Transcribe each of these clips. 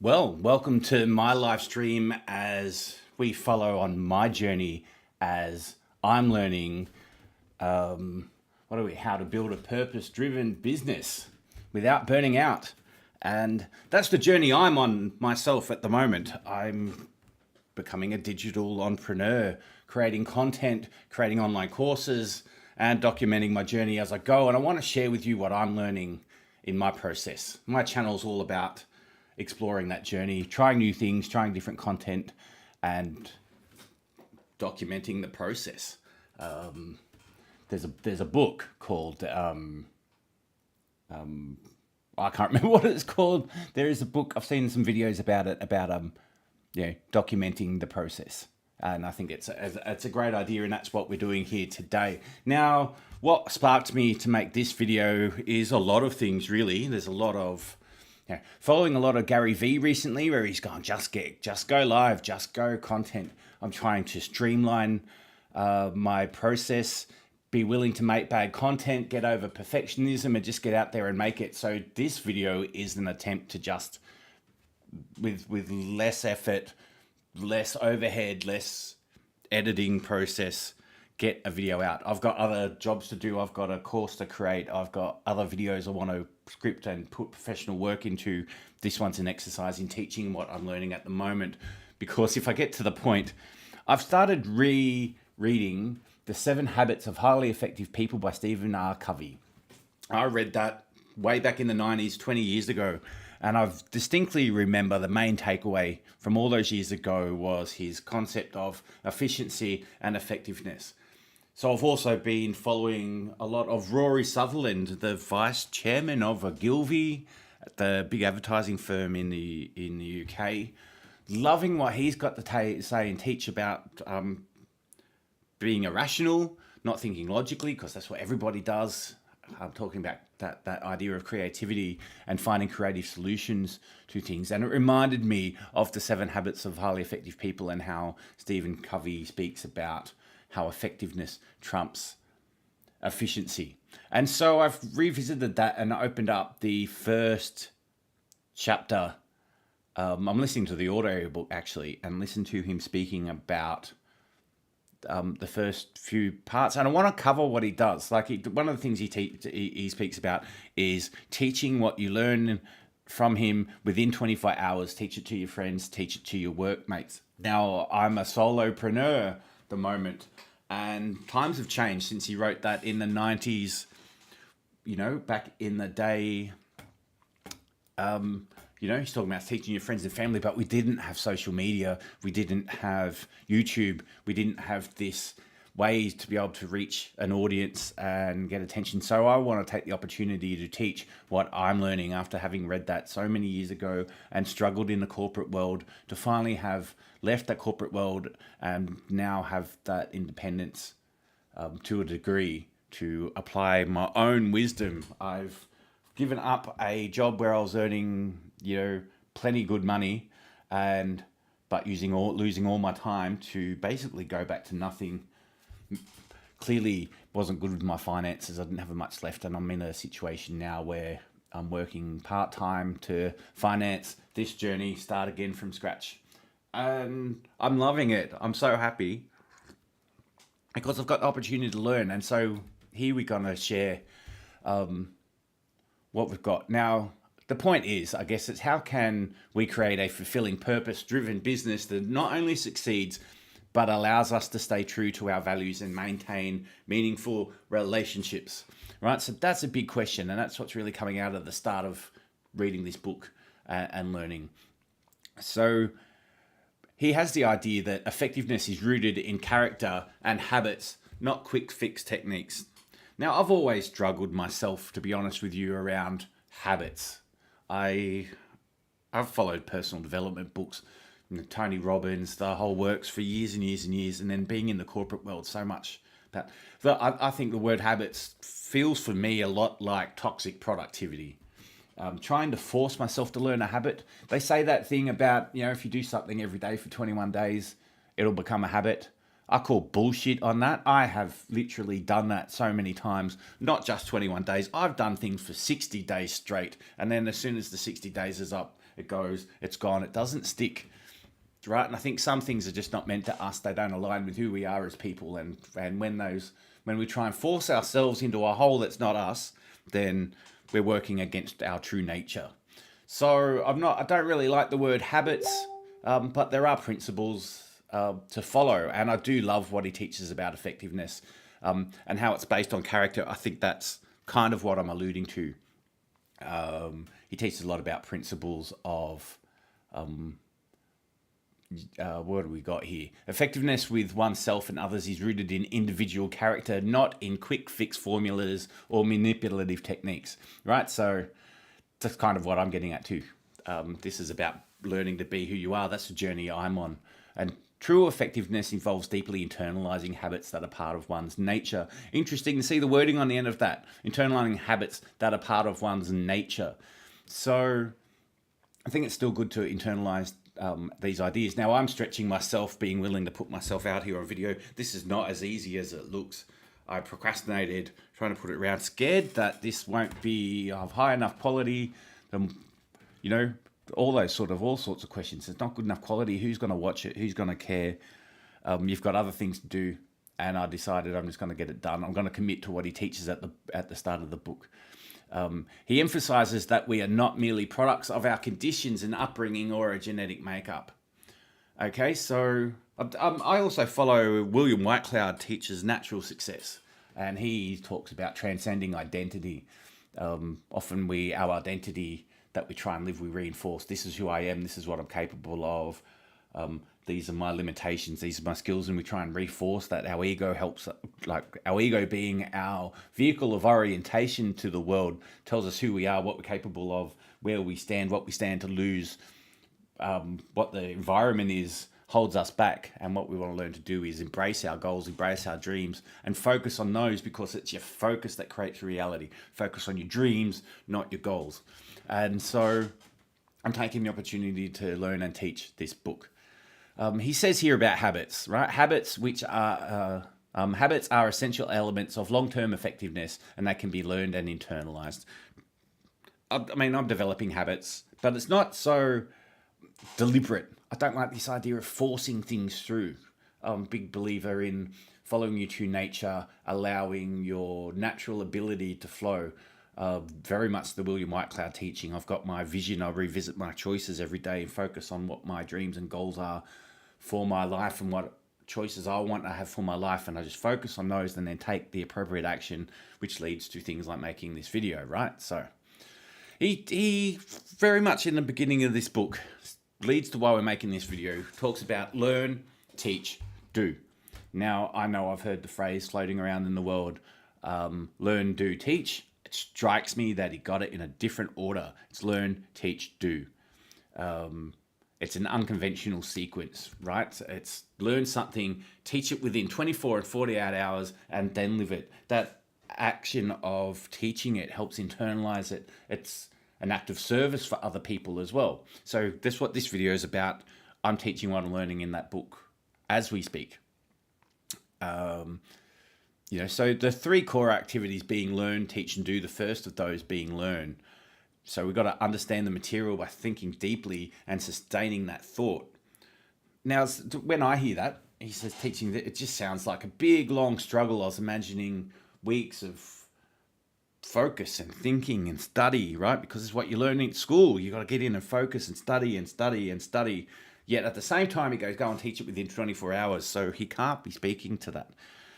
Well, welcome to my live stream as we follow on my journey as I'm learning how to build a purpose-driven business without burning out. And that's the journey I'm on myself at the moment. I'm becoming a digital entrepreneur, creating content, creating online courses, and documenting my journey as I go. And I want to share with you what I'm learning in my process. My channel's all about exploring that journey, trying new things, trying different content, and documenting the process. There's a book called I can't remember what it's called. There is a book, I've seen some videos about it, about documenting the process. And I think it's a great idea, and that's what we're doing here today. Now, what sparked me to make this video is a lot of things, really. There's a lot of following a lot of Gary Vee recently, where he's gone, just go live, just go content. I'm trying to streamline my process, be willing to make bad content, get over perfectionism, and just get out there and make it. So this video is an attempt to just, with less effort, less overhead, less editing process, get a video out. I've got other jobs to do. I've got a course to create. I've got other videos I want to script and put professional work into. This one's an exercise in teaching what I'm learning at the moment. Because if I get to the point, I've started rereading The 7 Habits of Highly Effective People by Stephen R. Covey. I read that way back in the 90s, 20 years ago. And I distinctly remember the main takeaway from all those years ago was his concept of efficiency and effectiveness. So I've also been following a lot of Rory Sutherland, the vice chairman of Covey, the big advertising firm in the UK. Loving what he's got to say and teach about being irrational, not thinking logically, because that's what everybody does. I'm talking about that idea of creativity and finding creative solutions to things. And it reminded me of the 7 Habits of Highly Effective People and how Stephen Covey speaks about how effectiveness trumps efficiency. And so I've revisited that and opened up the first chapter. I'm listening to the audio book actually, and listen to him speaking about the first few parts, and I want to cover what he does. Like one of the things he speaks about is teaching what you learn from him within 24 hours. Teach it to your friends, teach it to your workmates. Now, I'm a solopreneur at the moment, and times have changed since he wrote that in the 90s. Back in the day, he's talking about teaching your friends and family, but we didn't have social media. We didn't have YouTube. We didn't have this ways to be able to reach an audience and get attention. So I want to take the opportunity to teach what I'm learning after having read that so many years ago and struggled in the corporate world, to finally have left that corporate world and now have that independence to a degree to apply my own wisdom. I've given up a job where I was earning plenty good money, but losing all my time to basically go back to nothing. Clearly wasn't good with my finances. I didn't have much left, and I'm in a situation now where I'm working part-time to finance this journey, start again from scratch. And I'm loving it. I'm so happy because I've got the opportunity to learn. And so here we're going to share what we've got. Now, the point is, I guess, it's how can we create a fulfilling, purpose-driven business that not only succeeds, but allows us to stay true to our values and maintain meaningful relationships, right? So that's a big question, and that's what's really coming out of the start of reading this book and learning. So he has the idea that effectiveness is rooted in character and habits, not quick fix techniques. Now, I've always struggled myself, to be honest with you, around habits. I've followed personal development books, Tony Robbins, the whole works for years and years and years, and then being in the corporate world so much. But I think the word habits feels for me a lot like toxic productivity. Trying to force myself to learn a habit. They say that thing about, if you do something every day for 21 days, it'll become a habit. I call bullshit on that. I have literally done that so many times, not just 21 days. I've done things for 60 days straight. And then as soon as the 60 days is up, it goes, it's gone, it doesn't stick. Right, and I think some things are just not meant to us. They don't align with who we are as people, and when we try and force ourselves into a hole that's not us, then we're working against our true nature. So I don't really like the word habits, but there are principles to follow, and I do love what he teaches about effectiveness and how it's based on character. I think that's kind of what I'm alluding to. He teaches a lot about principles of what do we got here? Effectiveness with oneself and others is rooted in individual character, not in quick fix formulas or manipulative techniques, right? So that's kind of what I'm getting at too. This is about learning to be who you are. That's the journey I'm on. And true effectiveness involves deeply internalizing habits that are part of one's nature. Interesting to see the wording on the end of that. Internalizing habits that are part of one's nature. So I think it's still good to internalize these ideas. Now, I'm stretching myself, being willing to put myself out here on video. This is not as easy as it looks. I procrastinated trying to put it around, scared that this won't be of high enough quality. All sorts of questions. It's not good enough quality. Who's going to watch it? Who's going to care? You've got other things to do. And I decided I'm just going to get it done. I'm going to commit to what he teaches at the start of the book. He emphasizes that we are not merely products of our conditions and upbringing or a genetic makeup. Okay, so I also follow William Whitecloud teaches natural success, and he talks about transcending identity. Often our identity that we try and live, we reinforce. This is who I am. This is what I'm capable of. These are my limitations. These are my skills. And we try and reinforce that. Our ego helps, like our ego being our vehicle of orientation to the world, tells us who we are, what we're capable of, where we stand, what we stand to lose, what the environment is, holds us back. And what we want to learn to do is embrace our goals, embrace our dreams, and focus on those, because it's your focus that creates reality. Focus on your dreams, not your goals. And so I'm taking the opportunity to learn and teach this book. He says here about habits, right? Habits are essential elements of long-term effectiveness, and they can be learned and internalized. I'm developing habits, but it's not so deliberate. I don't like this idea of forcing things through. I'm a big believer in following your true nature, allowing your natural ability to flow. Very much the William Whitecloud teaching. I've got my vision. I revisit my choices every day and focus on what my dreams and goals are for my life and what choices I want to have for my life. And I just focus on those and then take the appropriate action, which leads to things like making this video, right? So he very much in the beginning of this book leads to why we're making this video, talks about learn, teach, do. Now, I know I've heard the phrase floating around in the world, learn, do, teach. It strikes me that he got it in a different order. It's learn, teach, do. It's an unconventional sequence, right? It's learn something, teach it within 24 and 48 hours, and then live it. That action of teaching it helps internalize it. It's an act of service for other people as well. So that's what this video is about. I'm teaching what I'm learning in that book as we speak. So the three core activities being learn, teach, and do, the first of those being learn. So we've got to understand the material by thinking deeply and sustaining that thought. Now, when I hear that, he says teaching, it just sounds like a big, long struggle. I was imagining weeks of focus and thinking and study, right? Because it's what you're learning at school. You've got to get in and focus and study and study and study. Yet at the same time, he goes, go and teach it within 24 hours. So he can't be speaking to that.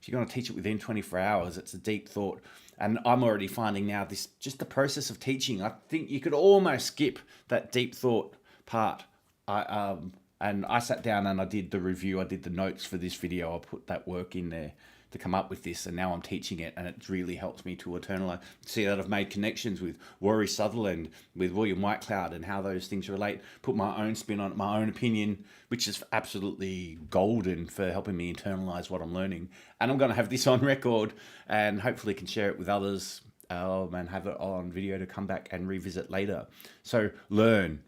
If you're going to teach it within 24 hours, it's a deep thought. And I'm already finding now this, just the process of teaching, I think you could almost skip that deep thought part. And I sat down and I did the review. I did the notes for this video. I put that work in there to come up with this. And now I'm teaching it, and it really helps me to internalize. See that I've made connections with Rory Sutherland, with William Whitecloud, and how those things relate. Put my own spin on it, my own opinion, which is absolutely golden for helping me internalize what I'm learning. And I'm going to have this on record and hopefully can share it with others and have it on video to come back and revisit later. So learn.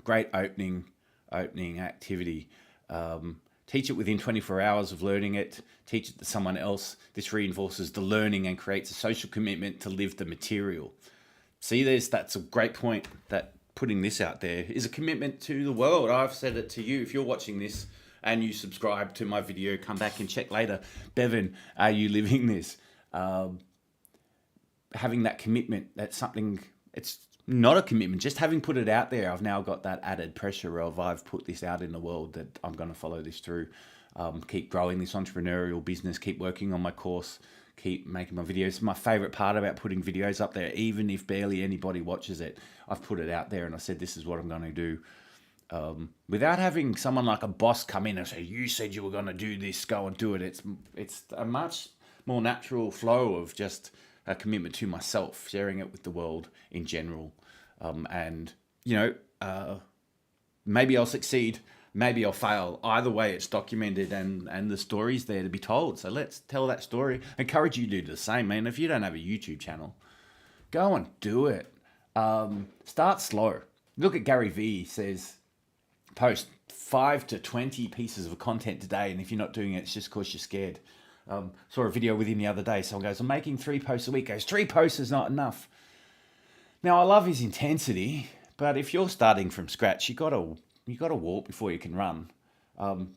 Great opening activity. Teach it within 24 hours of learning it. Teach it to someone else. This reinforces the learning and creates a social commitment to live the material. See, that's a great point. That putting this out there is a commitment to the world. I've said it to you. If you're watching this and you subscribe to my video, come back and check later. Bevan, are you living this? Having that commitment, that's something, it's not a commitment, just having put it out there, I've now got that added pressure of I've put this out in the world that I'm going to follow this through, keep growing this entrepreneurial business, keep working on my course, keep making my videos. My favorite part about putting videos up there, even if barely anybody watches it, I've put it out there and I said, this is what I'm going to do. Without having someone like a boss come in and say, you said you were going to do this, go and do it. It's a much more natural flow of just a commitment to myself, sharing it with the world in general. And, maybe I'll succeed, maybe I'll fail. Either way, it's documented and the story's there to be told. So let's tell that story. I encourage you to do the same, man. If you don't have a YouTube channel, go and do it. Start slow. Look at Gary Vee. He says, post 5 to 20 pieces of content today. And if you're not doing it, it's just because you're scared. Saw a video with him the other day. Someone goes, I'm making 3 posts a week. Goes, 3 posts is not enough. Now, I love his intensity, but if you're starting from scratch, you got to walk before you can run.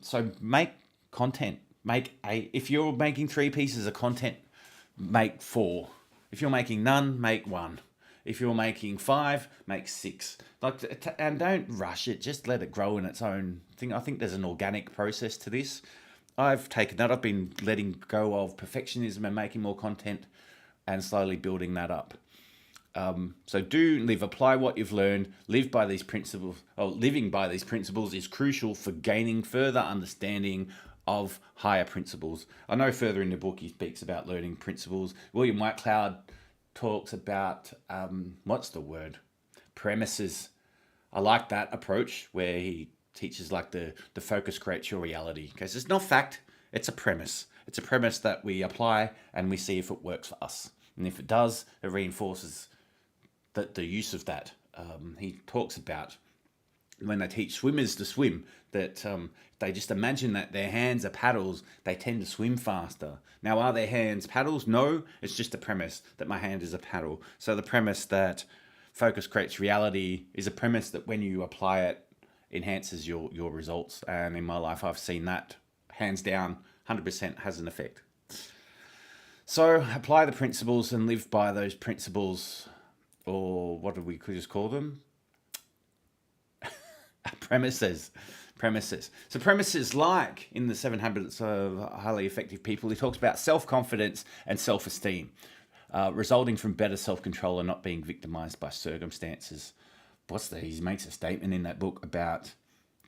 So make content. If you're making 3 pieces of content, make 4. If you're making none, make 1. If you're making 5, make 6. And don't rush it. Just let it grow in its own thing. I think there's an organic process to this. I've taken that. I've been letting go of perfectionism and making more content and slowly building that up. So apply what you've learned, live by these principles. Living by these principles is crucial for gaining further understanding of higher principles. I know further in the book he speaks about learning principles. William Whitecloud talks about, premises. I like that approach where he teaches like the focus creates your reality. Because it's not fact, it's a premise. It's a premise that we apply and we see if it works for us. And if it does, it reinforces the use of that. He talks about when they teach swimmers to swim, that they just imagine that their hands are paddles, they tend to swim faster. Now, are their hands paddles? No, it's just a premise that my hand is a paddle. So the premise that focus creates reality is a premise that when you apply it, enhances your results. And in my life, I've seen that hands down, 100% has an effect. So apply the principles and live by those principles, or what we could just call them? Premises. So premises, like in the 7 Habits of Highly Effective People, he talks about self-confidence and self-esteem, resulting from better self-control and not being victimized by circumstances. He makes a statement in that book about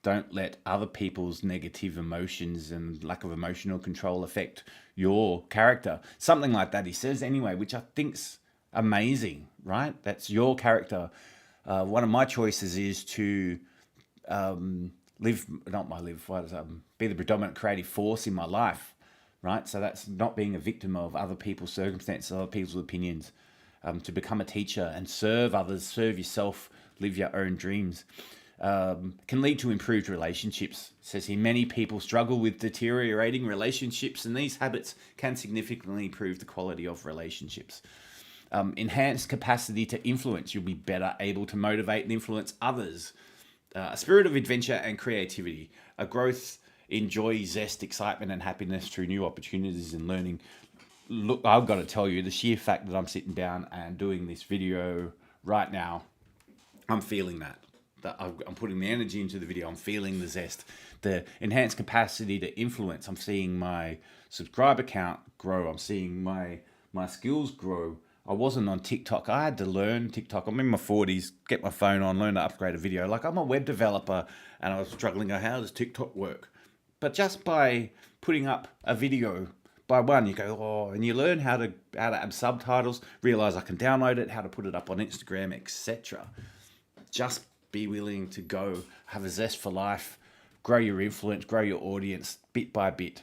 don't let other people's negative emotions and lack of emotional control affect your character. Something like that he says anyway, which I think's amazing, right? That's your character. One of my choices is to be the predominant creative force in my life, right? So that's not being a victim of other people's circumstances, other people's opinions, to become a teacher and serve others, serve yourself, live your own dreams. Can lead to improved relationships. It says here, many people struggle with deteriorating relationships, and these habits can significantly improve the quality of relationships. Enhanced capacity to influence. You'll be better able to motivate and influence others. A spirit of adventure and creativity. A growth in joy, zest, excitement, and happiness through new opportunities and learning. Look, I've got to tell you, the sheer fact that I'm sitting down and doing this video right now, I'm feeling that I'm putting the energy into the video. I'm feeling the zest, the enhanced capacity to influence. I'm seeing my subscriber count grow. I'm seeing my skills grow. I wasn't on TikTok. I had to learn TikTok. I'm in my 40s, get my phone on, learn to upgrade a video. Like, I'm a web developer and I was struggling. How does TikTok work? But just by putting up a video by one, you go, and you learn how to add subtitles, realize I can download it, how to put it up on Instagram, etc. Just be willing to go, have a zest for life, grow your influence, grow your audience bit by bit.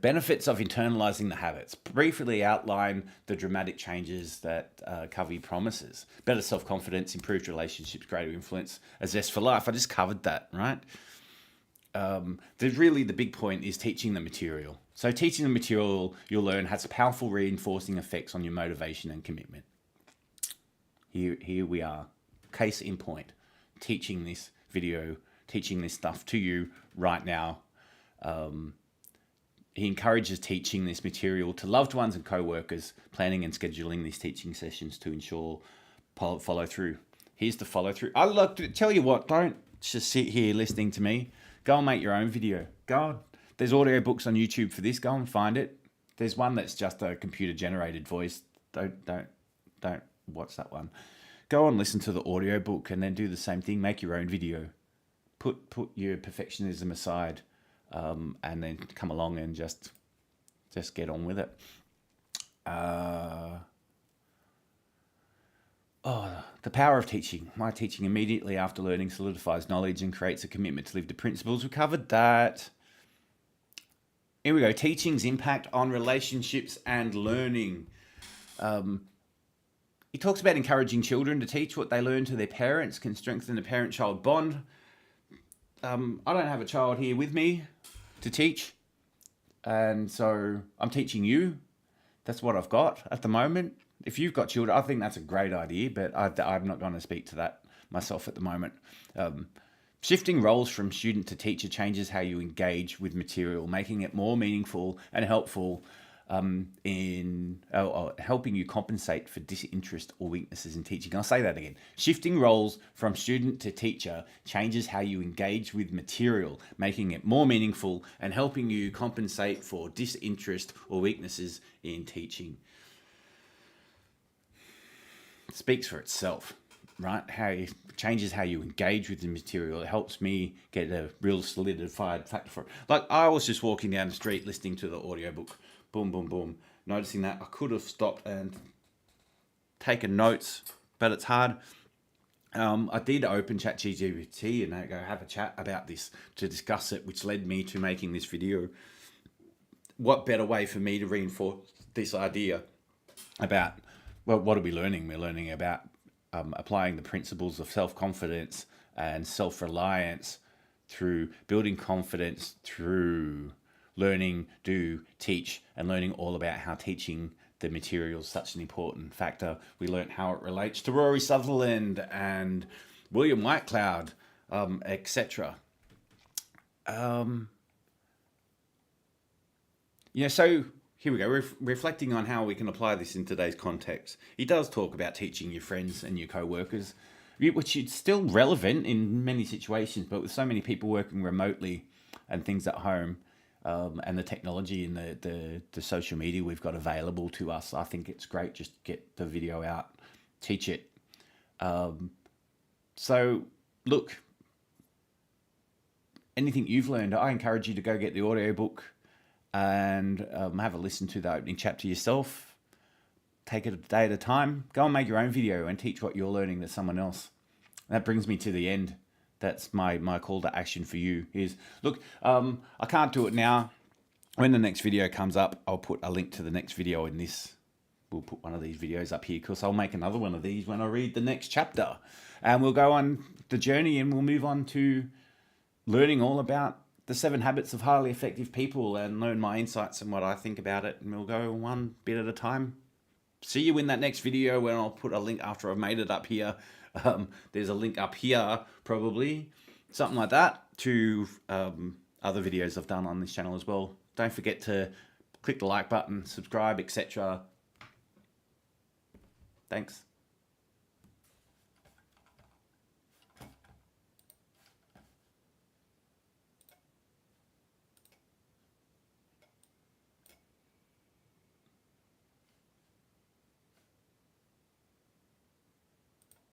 Benefits of internalizing the habits. Briefly outline the dramatic changes that Covey promises. Better self-confidence, improved relationships, greater influence, a zest for life. I just covered that, right? The big point is teaching the material. So teaching the material you'll learn has powerful reinforcing effects on your motivation and commitment. Here we are. Case in point, teaching this video, teaching this stuff to you right now. He encourages teaching this material to loved ones and co-workers, planning and scheduling these teaching sessions to ensure follow through. Here's the follow through. I look, tell you what, don't just sit here listening to me. Go and make your own video. There's audio books on YouTube for this. Go and find it. There's one that's just a computer generated voice. Don't watch that one. Go and listen to the audio book and then do the same thing. Make your own video. Put your perfectionism aside, and then come along and just get on with it. The power of teaching. My teaching immediately after learning solidifies knowledge and creates a commitment to live the principles. We covered that. Here we go. Teaching's impact on relationships and learning. He talks about encouraging children to teach what they learn to their parents can strengthen the parent-child bond. I don't have a child here with me to teach, and so I'm teaching you. That's what I've got at the moment. If you've got children, I think that's a great idea, but I'm not going to speak to that myself at the moment. Shifting roles from student to teacher changes how you engage with material, making it more meaningful and helpful in helping you compensate for disinterest or weaknesses in teaching. I'll say that again. Shifting roles from student to teacher changes how you engage with material, making it more meaningful and helping you compensate for disinterest or weaknesses in teaching. It speaks for itself, right? How it changes how you engage with the material. It helps me get a real solidified factor for it. Like, I was just walking down the street listening to the audiobook. Boom, boom, boom. Noticing that I could have stopped and taken notes, but it's hard. I did open ChatGPT and I go have a chat about this to discuss it, which led me to making this video. What better way for me to reinforce this idea about, well, what are we learning? We're learning about applying the principles of self-confidence and self-reliance through building confidence through learning, do, teach, and learning all about how teaching the material is such an important factor. We learned how it relates to Rory Sutherland and William Whitecloud, etc. So here we go. Reflecting on how we can apply this in today's context. He does talk about teaching your friends and your co-workers, which is still relevant in many situations, but with so many people working remotely and things at home, and the technology and the social media we've got available to us, I think it's great. Just get the video out, teach it. So look, anything you've learned, I encourage you to go get the audiobook and have a listen to the opening chapter yourself. Take it a day at a time. Go and make your own video and teach what you're learning to someone else. That brings me to the end. That's my call to action for you is, look, I can't do it now. When the next video comes up, I'll put a link to the next video in this. We'll put one of these videos up here because I'll make another one of these when I read the next chapter. And we'll go on the journey and we'll move on to learning all about the 7 habits of highly effective people and learn my insights and what I think about it. And we'll go one bit at a time. See you in that next video when I'll put a link after I've made it up here. There's a link up here, probably, something like that, to other videos I've done on this channel as well. Don't forget to click the like button, subscribe, etc. Thanks.